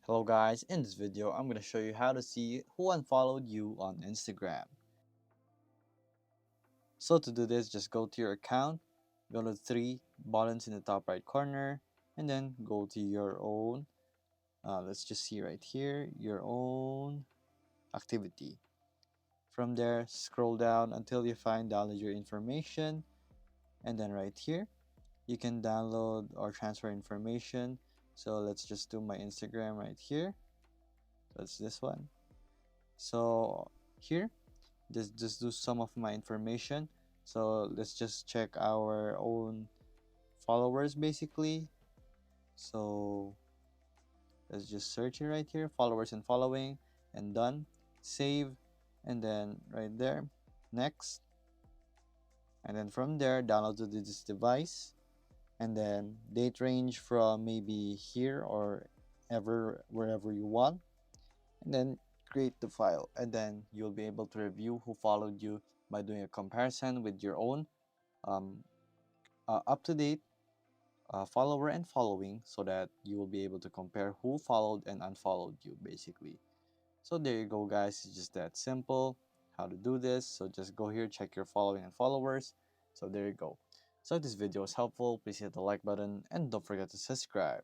Hello guys, in this video I'm going to show you how to see who unfollowed you on Instagram. So to do this, just go to your account, go to the three buttons in the top right corner, and then go to your own, let's just see right here, your own activity. From there, scroll down until you find download your information, and then right here, you can download or transfer information. So let's just do my Instagram right here. That's this one. So here, just do some of my information. So let's just check our own followers basically. So let's just search it right here, followers and following, and done. Save, and then right there, next, and then from there download to this device, and then date range from maybe here or ever wherever you want, and then create the file, and then you'll be able to review who followed you by doing a comparison with your own um, up-to-date follower and following, so that you will be able to compare who followed and unfollowed you basically. So there you go guys, it's just that simple how to do this. So just go here, check your following and followers. So there you go. So if this video was helpful, please hit the like button and don't forget to subscribe.